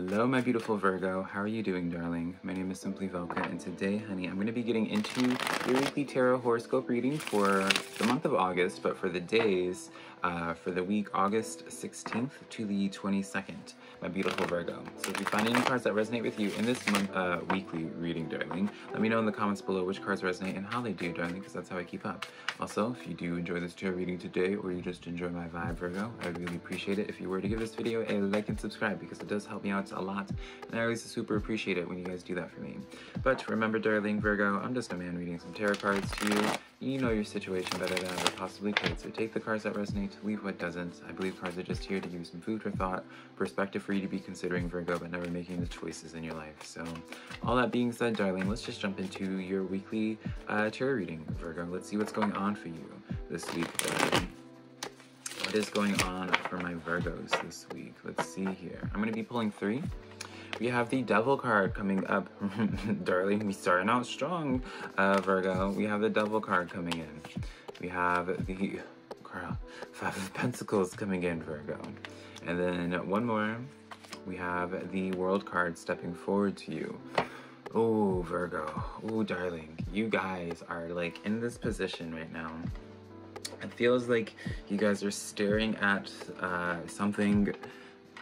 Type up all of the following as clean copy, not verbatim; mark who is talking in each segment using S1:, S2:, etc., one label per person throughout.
S1: Hello, my beautiful Virgo. How are you doing, darling? My name is SimplyVelca, and today, honey, I'm going to be getting into your weekly tarot horoscope reading for the month of August, but for the days, for the week August 16th to the 22nd, my beautiful Virgo. So if you find any cards that resonate with you in this month, weekly reading, darling, let me know in the comments below which cards resonate and how they do, darling, because that's how I keep up. Also, if you do enjoy this tarot reading today, or you just enjoy my vibe, Virgo, I would really appreciate it if you were to give this video a like and subscribe, because it does help me out a lot, and I always super appreciate it when you guys do that for me. But remember, darling Virgo, I'm just a man reading some tarot cards to you. You know your situation better than I possibly could, so take the cards that resonate, leave what doesn't. I believe cards are just here to give you some food for thought, perspective for you to be considering, Virgo, but never making the choices in your life. So all that being said, darling, let's just jump into your weekly tarot reading, Virgo. Let's see what's going on for you this week, darling. What is going on for my Virgos this week? Let's see here. I'm going to be pulling three. We have the Devil card coming up. Darling, we starting out strong, Virgo. We have the Devil card coming in. We have the Five of Pentacles coming in, Virgo. And then one more. We have the World card stepping forward to you. Oh, Virgo. Oh, darling. You guys are like in this position right now. It feels like you guys are staring at something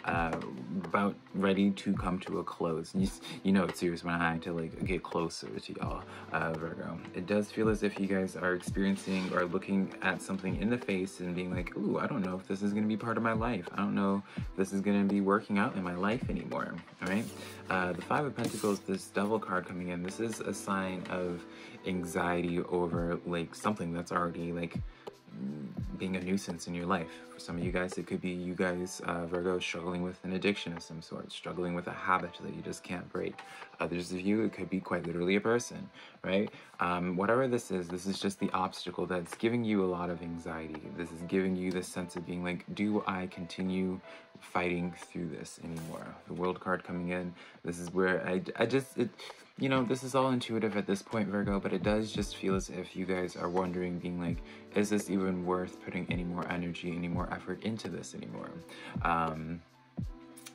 S1: about ready to come to a close. You know it's serious when I had to like get closer to y'all, Virgo. It does feel as if you guys are experiencing or looking at something in the face and being like, ooh, I don't know if this is going to be part of my life. I don't know if this is going to be working out in my life anymore, all right? The Five of Pentacles, this Devil card coming in, this is a sign of anxiety over like something that's already like being a nuisance in your life. For some of you guys, it could be you guys, Virgo, struggling with an addiction of some sort, struggling with a habit that you just can't break. Others of you, it could be quite literally a person, right? Whatever this is just the obstacle that's giving you a lot of anxiety. This is giving you this sense of being like, do I continue fighting through this anymore? The World card coming in, this is where you know, this is all intuitive at this point, Virgo, but it does just feel as if you guys are wondering, being like, is this even worth putting any more energy, any more effort into this anymore?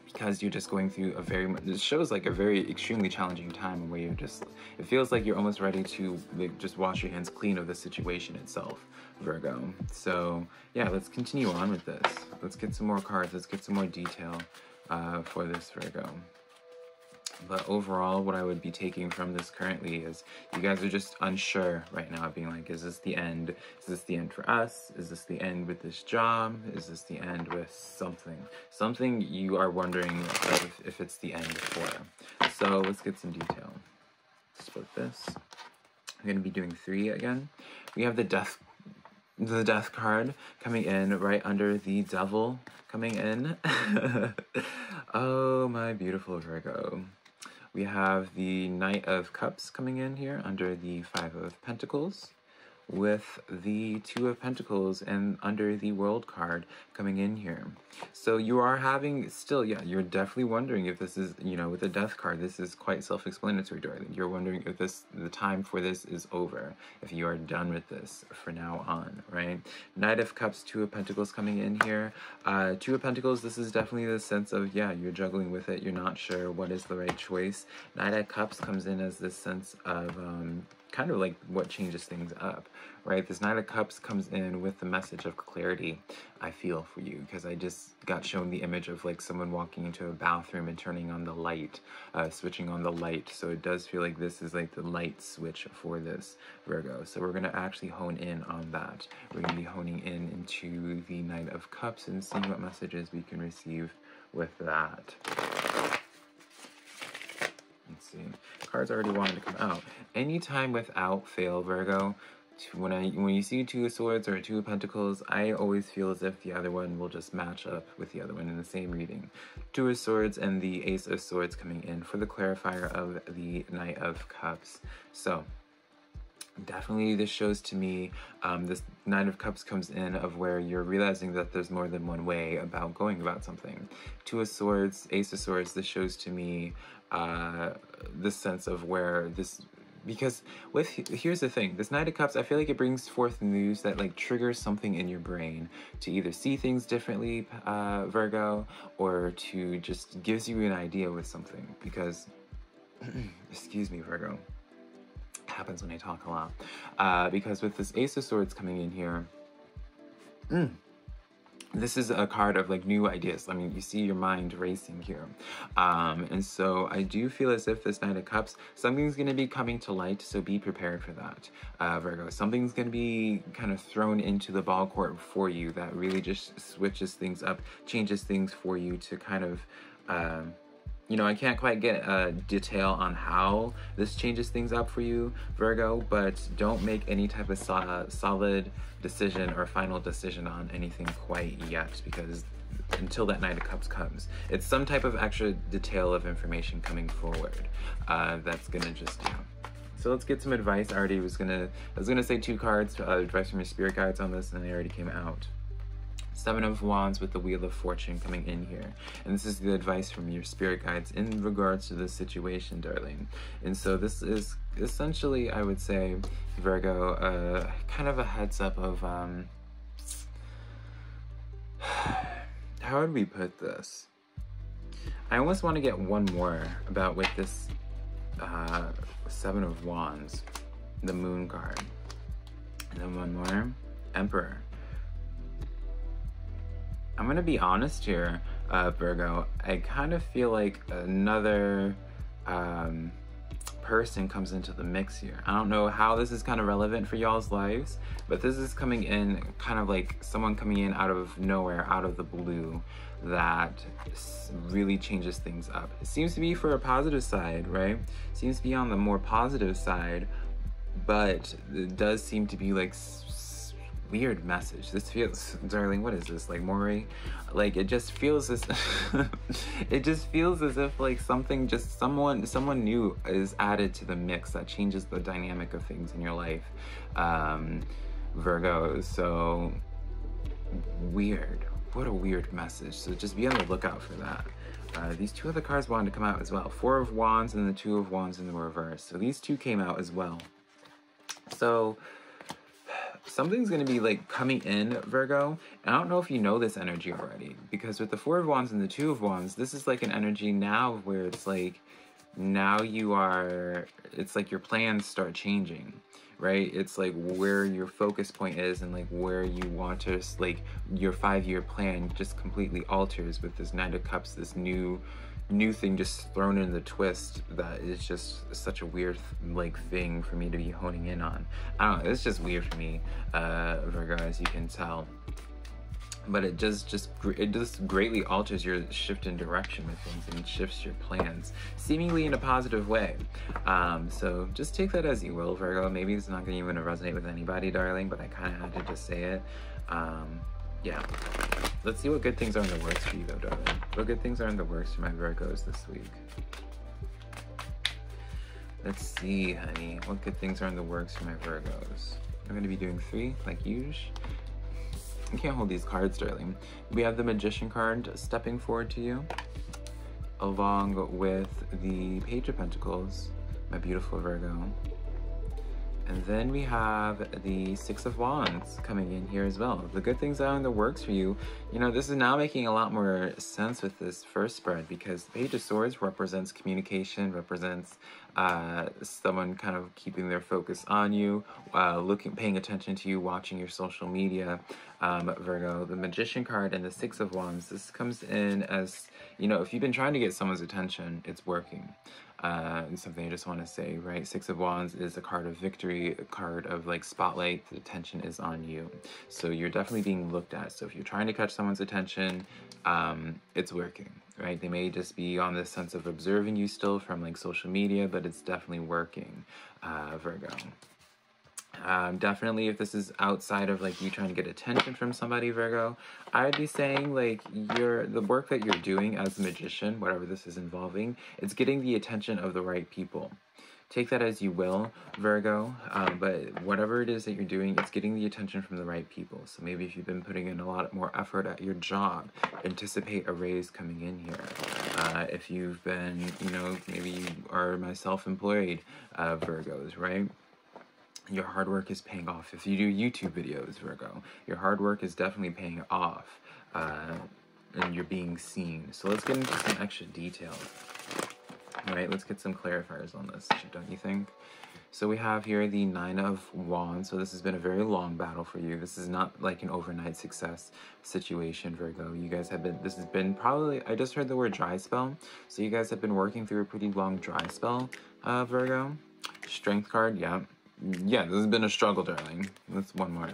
S1: Because you're just going through it shows like a very extremely challenging time where you're just, it feels like you're almost ready to like just wash your hands clean of the situation itself, Virgo. So yeah, let's continue on with this. Let's get some more cards, let's get some more detail for this, Virgo. But overall, what I would be taking from this currently is you guys are just unsure right now, being like, is this the end? Is this the end for us? Is this the end with this job? Is this the end with something? Something you are wondering if it's the end for. So let's get some detail. Split this. I'm going to be doing three again. We have the Death card coming in right under the Devil coming in. Oh, my beautiful Virgo. We have the Knight of Cups coming in here under the Five of Pentacles, with the Two of Pentacles and under the World card coming in here. So you are having still, yeah, you're definitely wondering if this is, you know, with the Death card, this is quite self-explanatory, darling. You're wondering if the time for this is over, if you are done with this for now on, right? Knight of Cups, Two of Pentacles coming in here. Two of Pentacles, this is definitely the sense of, yeah, you're juggling with it. You're not sure what is the right choice. Knight of Cups comes in as this sense of, kind of like what changes things up, right? This Knight of Cups comes in with the message of clarity, I feel, for you, because I just got shown the image of like someone walking into a bathroom and turning on the light, switching on the light. So it does feel like this is like the light switch for this, Virgo. So we're going to actually hone in on that. We're going to be honing in into the Knight of Cups and seeing what messages we can receive with that. Let's see. Cards already wanted to come out. Anytime without fail, Virgo, when you see Two of Swords or Two of Pentacles, I always feel as if the other one will just match up with the other one in the same reading. Two of Swords and the Ace of Swords coming in for the clarifier of the Knight of Cups. So definitely this shows to me, this Nine of Cups comes in of where you're realizing that there's more than one way about going about something. Two of Swords, Ace of Swords, this shows to me this sense of where this because here's the thing, this Knight of Cups, I feel like it brings forth news that like triggers something in your brain to either see things differently, Virgo, or to just gives you an idea with something, because excuse me, Virgo, happens when I talk a lot, because with this Ace of Swords coming in here, this is a card of like new ideas. I mean, you see your mind racing here. And so I do feel as if this Knight of Cups, something's going to be coming to light. So be prepared for that, Virgo. Something's going to be kind of thrown into the ball court for you that really just switches things up, changes things for you to kind of, you know, I can't quite get detail on how this changes things up for you, Virgo, but don't make any type of solid decision or final decision on anything quite yet, because until that Knight of Cups comes, it's some type of extra detail of information coming forward that's gonna just, you know. So let's get some advice. I was gonna say 2 cards, advice from your spirit guides on this, and they already came out. 7 of Wands with the Wheel of Fortune coming in here. And this is the advice from your spirit guides in regards to this situation, darling. And so this is essentially, I would say, Virgo, kind of a heads up of, how would we put this? I almost want to get one more about with this 7 of Wands, the Moon card. And then one more, Emperor. I'm gonna be honest here, Virgo. I kind of feel like another person comes into the mix here. I don't know how this is kind of relevant for y'all's lives, but this is coming in kind of like someone coming in out of nowhere, out of the blue, that really changes things up. It seems to be for a positive side, right? Seems to be on the more positive side, but it does seem to be like weird message. This feels, darling, what is this, like Maury? Like, it just feels this it just feels as if like something, just someone new is added to the mix that changes the dynamic of things in your life, Virgo. So weird. What a weird message. So just be on the lookout for that. These 2 other cards wanted to come out as well. 4 of Wands and the 2 of Wands in the reverse. So these 2 came out as well. So something's going to be like coming in, Virgo, and I don't know if you know this energy already, because with the 4 of Wands and the 2 of Wands, this is like an energy now where it's like, now you are, it's like your plans start changing, right? It's like where your focus point is and like where you want to, like your 5-year plan just completely alters with this Knight of Cups, this new thing just thrown in the twist that is just such a weird like thing for me to be honing in on. I don't know, it's just weird for me, Virgo, as you can tell. But it just greatly alters your shift in direction with things, and it shifts your plans seemingly in a positive way. So just take that as you will, Virgo. Maybe it's not even gonna resonate with anybody, darling, but I kind of had to just say it. Yeah. Let's see what good things are in the works for you, though, darling. What good things are in the works for my Virgos this week? Let's see, honey. What good things are in the works for my Virgos? I'm going to be doing 3, like usual. You can't hold these cards, darling. We have the Magician card stepping forward to you, along with the Page of Pentacles, my beautiful Virgo. And then we have the 6 of Wands coming in here as well. The good things are in the works for you. You know, this is now making a lot more sense with this first spread, because the Page of Swords represents communication, represents someone kind of keeping their focus on you, paying attention to you, watching your social media, Virgo. The Magician card and the 6 of Wands, this comes in as, you know, if you've been trying to get someone's attention, it's working. Something I just want to say, right? 6 of Wands is a card of victory, a card of like spotlight. The attention is on you, so you're definitely being looked at. So if you're trying to catch someone's attention, it's working, right? They may just be on this sense of observing you still from like social media, but it's definitely working, Virgo. Definitely, if this is outside of like you trying to get attention from somebody, Virgo, I'd be saying like the work that you're doing as a magician, whatever this is involving, it's getting the attention of the right people. Take that as you will, Virgo, but whatever it is that you're doing, it's getting the attention from the right people. So maybe if you've been putting in a lot more effort at your job, anticipate a raise coming in here. If you've been, you know, maybe you are my self-employed Virgos, right? Your hard work is paying off. If you do YouTube videos, Virgo, your hard work is definitely paying off, and you're being seen. So let's get into some extra detail. All right, let's get some clarifiers on this, don't you think? So we have here the Nine of Wands. So this has been a very long battle for you. This is not like an overnight success situation, Virgo. You guys have been, this has been probably, I just heard the word dry spell. So you guys have been working through a pretty long dry spell, Virgo. Strength card, yeah. Yeah, this has been a struggle, darling. That's one more.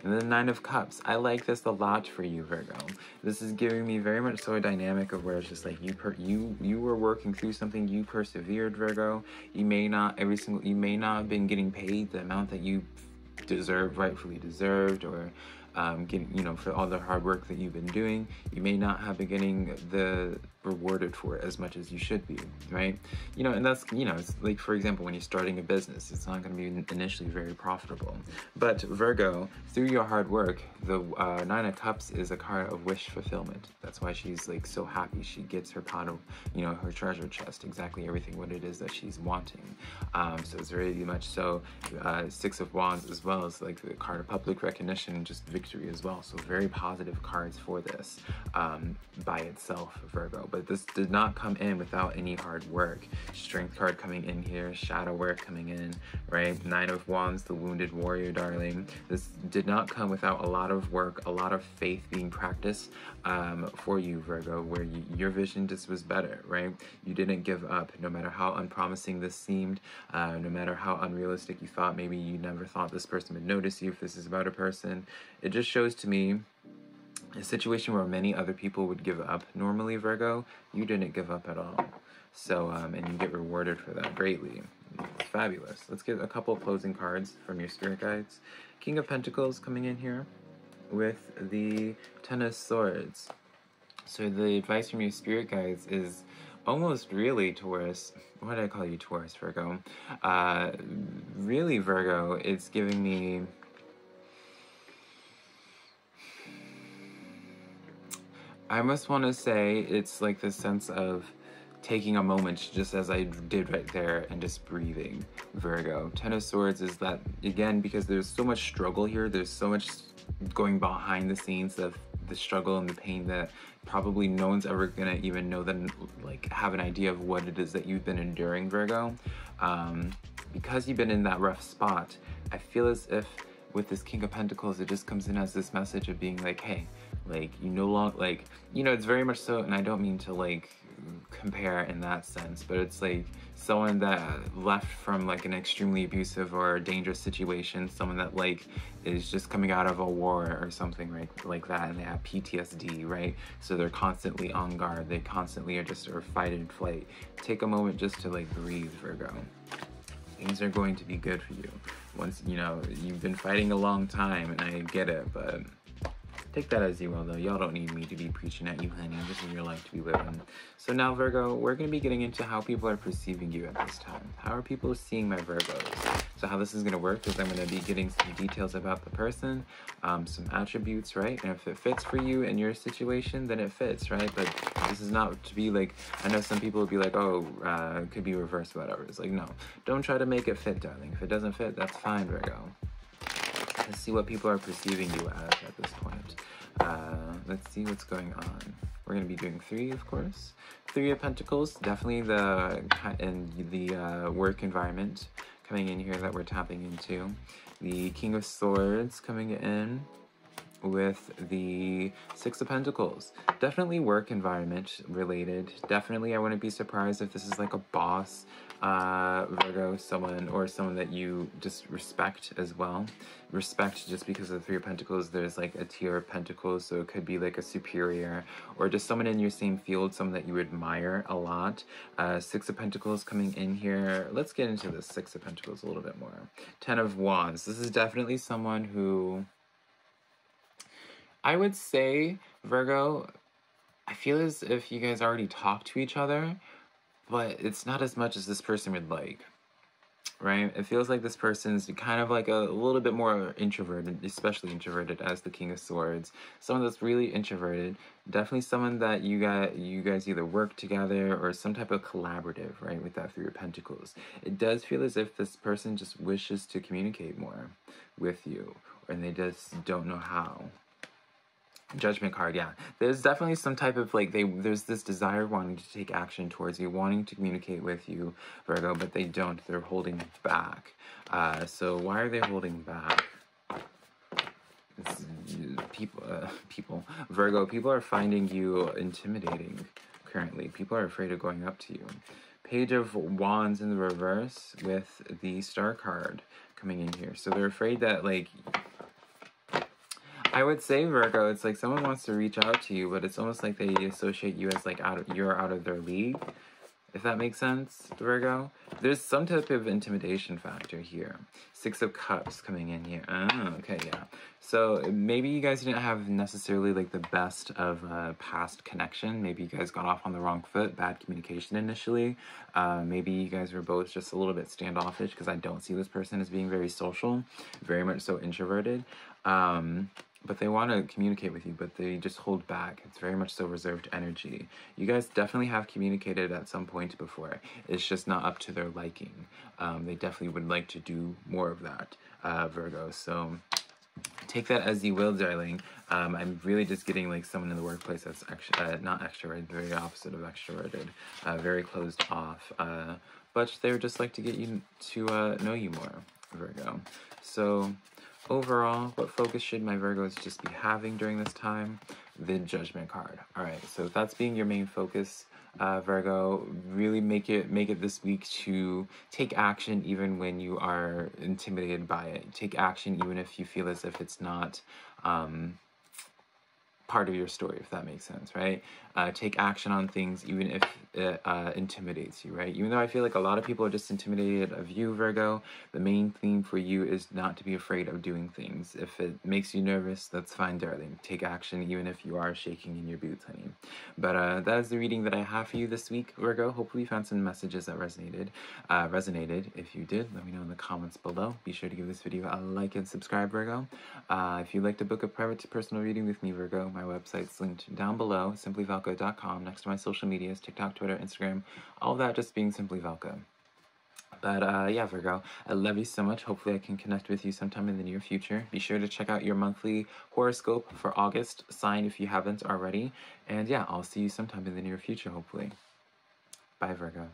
S1: And then the Nine of Cups. I like this a lot for you, Virgo. This is giving me very much so a dynamic of where it's just like you were working through something, you persevered, Virgo. You may not have been getting paid the amount that you rightfully deserved, or getting, you know, for all the hard work that you've been doing. You may not have been getting the rewarded for it as much as you should be, right? You know, and that's, you know, it's like, for example, when you're starting a business, it's not going to be initially very profitable. But Virgo, through your hard work, the Nine of Cups is a card of wish fulfillment. That's why she's like so happy. She gets her pot of, you know, her treasure chest, exactly everything what it is that she's wanting. So it's very much so Six of Wands, as well as like the card of public recognition, just victory as well. So very positive cards for this by itself, Virgo. But this did not come in without any hard work. Strength card coming in here, shadow work coming in, right? Nine of Wands, the wounded warrior, darling. This did not come without a lot of work, a lot of faith being practiced for you, Virgo, where your vision just was better, right? You didn't give up, no matter how unpromising this seemed, no matter how unrealistic you thought. Maybe you never thought this person would notice you if this is about a person. It just shows to me a situation where many other people would give up normally, Virgo. You didn't give up at all. So, and you get rewarded for that greatly. It's fabulous. Let's get a couple of closing cards from your spirit guides. King of Pentacles coming in here with the Ten of Swords. So the advice from your spirit guides is almost really Taurus. Why did I call you Taurus, Virgo? Really, Virgo, it's giving me... I must want to say it's like the sense of taking a moment, just as I did right there, and just breathing, Virgo. Ten of Swords is that, again, because there's so much struggle here, there's so much going behind the scenes of the struggle and the pain that probably no one's ever gonna even know, that, like, have an idea of what it is that you've been enduring, Virgo. Because you've been in that rough spot, I feel as if with this King of Pentacles, it just comes in as this message of being like, hey, like, you no longer, like, you know, it's very much so, and I don't mean to, like, compare in that sense, but it's like someone that left from, like, an extremely abusive or dangerous situation, someone that, like, is just coming out of a war or something, right, like that, and they have PTSD, right? So they're constantly on guard, they constantly are just sort of fight and flight. Take a moment just to, like, breathe, Virgo. Things are going to be good for you. Once, you know, you've been fighting a long time, and I get it, but take that as you will, though. Y'all don't need me to be preaching at you, honey. This is your life to be living. So now, Virgo, we're going to be getting into how people are perceiving you at this time. How are people seeing my Virgos? So how this is going to work is I'm going to be getting some details about the person, some attributes, right? And if it fits for you and your situation, then it fits, right? But this is not to be like, I know some people would be like, oh, it could be reversed, whatever. It's like, no, don't try to make it fit, darling. If it doesn't fit, that's fine, Virgo. Let's see what people are perceiving you as at this point. Let's see what's going on. We're going to be doing 3, of course. 3 of Pentacles, definitely the work environment coming in here that we're tapping into. The King of Swords coming in with the 6 of Pentacles. Definitely work environment related. Definitely, I wouldn't be surprised if this is like a boss, Virgo, someone that you just respect as well. Respect just because of the 3 of Pentacles, there's like a tier of Pentacles, so it could be like a superior, or just someone in your same field, someone that you admire a lot. 6 of Pentacles coming in here. Let's get into the 6 of Pentacles a little bit more. 10 of Wands. This is definitely someone who, I would say, Virgo, I feel as if you guys already talked to each other, but it's not as much as this person would like. right? It feels like this person's kind of like a little bit more introverted, especially introverted as the King of Swords. Someone that's really introverted, definitely someone that you guys either work together or some type of collaborative, right? With that Three of Pentacles, it does feel as if this person just wishes to communicate more with you, and they just don't know how. Judgment card, yeah. There's definitely some type of like there's this desire wanting to take action towards you, wanting to communicate with you, Virgo, but they don't. They're holding back. So why are they holding back? Virgo, people are finding you intimidating currently. People are afraid of going up to you. Page of Wands in the reverse with the Star card coming in here. So they're afraid that, like, I would say, Virgo, it's like someone wants to reach out to you, but it's almost like they associate you as like you're out of their league. If that makes sense, Virgo. There's some type of intimidation factor here. Six of Cups coming in here. Oh, okay, yeah. So maybe you guys didn't have necessarily like the best of past connection. Maybe you guys got off on the wrong foot, bad communication initially. Maybe you guys were both just a little bit standoffish, because I don't see this person as being very social, very much so introverted. But they want to communicate with you, but they just hold back. It's very much so reserved energy. You guys definitely have communicated at some point before. It's just not up to their liking. They definitely would like to do more of that, Virgo. So take that as you will, darling. I'm really just getting like someone in the workplace that's not extroverted, the very opposite of extroverted, very closed off. But they would just like to get you to know you more, Virgo. So overall, what focus should my Virgos just be having during this time? The Judgment card. All right, so if that's being your main focus, Virgo, really make it this week to take action even when you are intimidated by it. Take action even if you feel as if it's not part of your story, if that makes sense, right? Take action on things even if it intimidates you, right? Even though I feel like a lot of people are just intimidated of you, Virgo, the main theme for you is not to be afraid of doing things. If it makes you nervous, that's fine, darling. Take action even if you are shaking in your boots, honey. But that is the reading that I have for you this week, Virgo. Hopefully you found some messages that resonated. If you did, let me know in the comments below. Be sure to give this video a like and subscribe, Virgo. If you'd like to book a private to personal reading with me, Virgo, my website's linked down below, SimplyVelca.com, next to my social medias, TikTok, Twitter, Instagram, all of that just being SimplyVelca. But yeah, Virgo, I love you so much. Hopefully I can connect with you sometime in the near future. Be sure to check out your monthly horoscope for August. Sign if you haven't already. And yeah, I'll see you sometime in the near future, hopefully. Bye, Virgo.